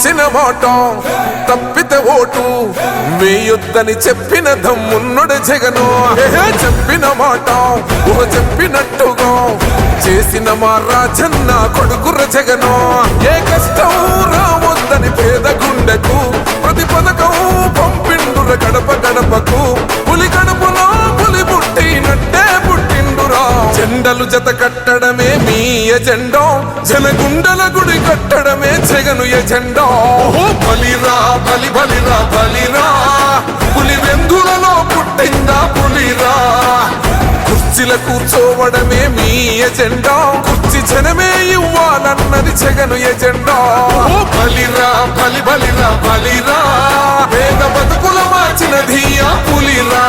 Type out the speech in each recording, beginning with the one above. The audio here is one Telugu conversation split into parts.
ఇచ్చిన మాట తప్పితే ఓటు వేయొద్దని చెప్పిన దమ్మున్నడు జగను. చెప్పిన మాట చెప్పినట్టుగా చేసిన మా రాజన్న కొడుకుర జగను. ఏ కష్టం రావద్దని పేద గుండెకు ప్రతి పథకం పంపిండుర గడప గడపకు. పులి గడపలో పులి పుట్టినట్టే పుట్టిండురా. జెండలు జత కట్టడమే మీ ఎజెండా, జనగుండల గుడి కట్టడమే జగను ఎజెండా. బలిరా బలి బలిరా బలిరా, పులి వెందులలో పుట్టిందా పులిరా. కుర్చీల కూర్చోవడమే మీ ఎజెండా, కుర్చీ జనమే ఇవ్వాలన్నది జగను ఎజెండా. బలిరా బలి బలిరా బలిరా, పేద బతుకుల మార్చినది ఆ పులిరా.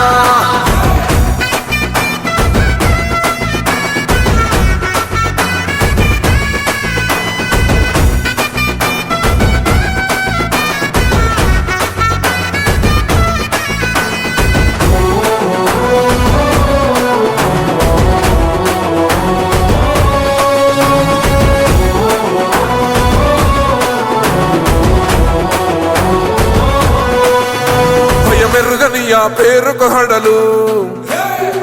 మెరుగనియా పేరుకు హడలు,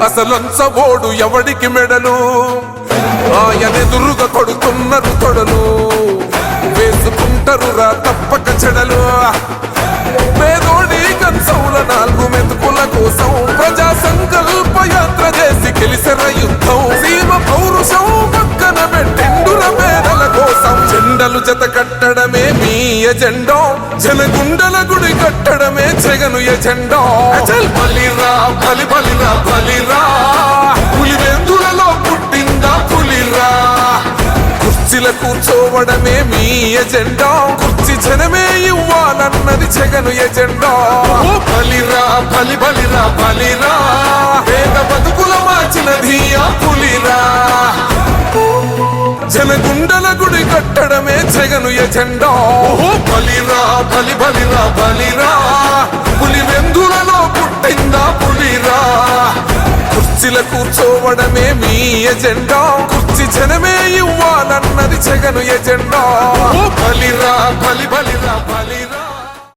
అసలంచబోడు ఎవడికి మెడలు. ఆయనెదురుగా కొడుతున్నారు తొడలు, వేసుకుంటారు రా తప్పక చెడలు. పేదోడి కంచౌల 4 మెతుకుల కోసం ప్రజా సంకల్ప యాత్ర చేసి గెలిసెర యుద్ధం. సీమ పౌరుషం పక్కన పెట్టిండుర పేదల కోసం. జెండలు జత కట్టడమే మీ ఎజెండా, జనగుండల గుడి కట్టడమే జగను ఎజెండా. బలిరా బలి బలిరా బలిరా, పులి వెందులలో పుట్టిందా పులిరా. కుర్చీల కూర్చోవడమే మీ ఎజెండా, కుర్చీ జనమే ఇవ్వాలన్నది జగను ఎజెండా. బలిరా బలి బలిరా బలిరా, పేద బతుకుల మార్చినది ఆ పులిరా. జనగుండల గుడి కట్టడమే జగను ఎజెండా. బలిరా బలి బలిరా బలిరా, పులి వెందులలో పుట్టిందా పులిరా. కుర్చీల కూర్చోవడమే మీ ఎజెండా, కుర్చీ జనమే ఇవ్వాలన్నది జగను ఎజెండా. బలిరా బలి బలిరా బలిరా.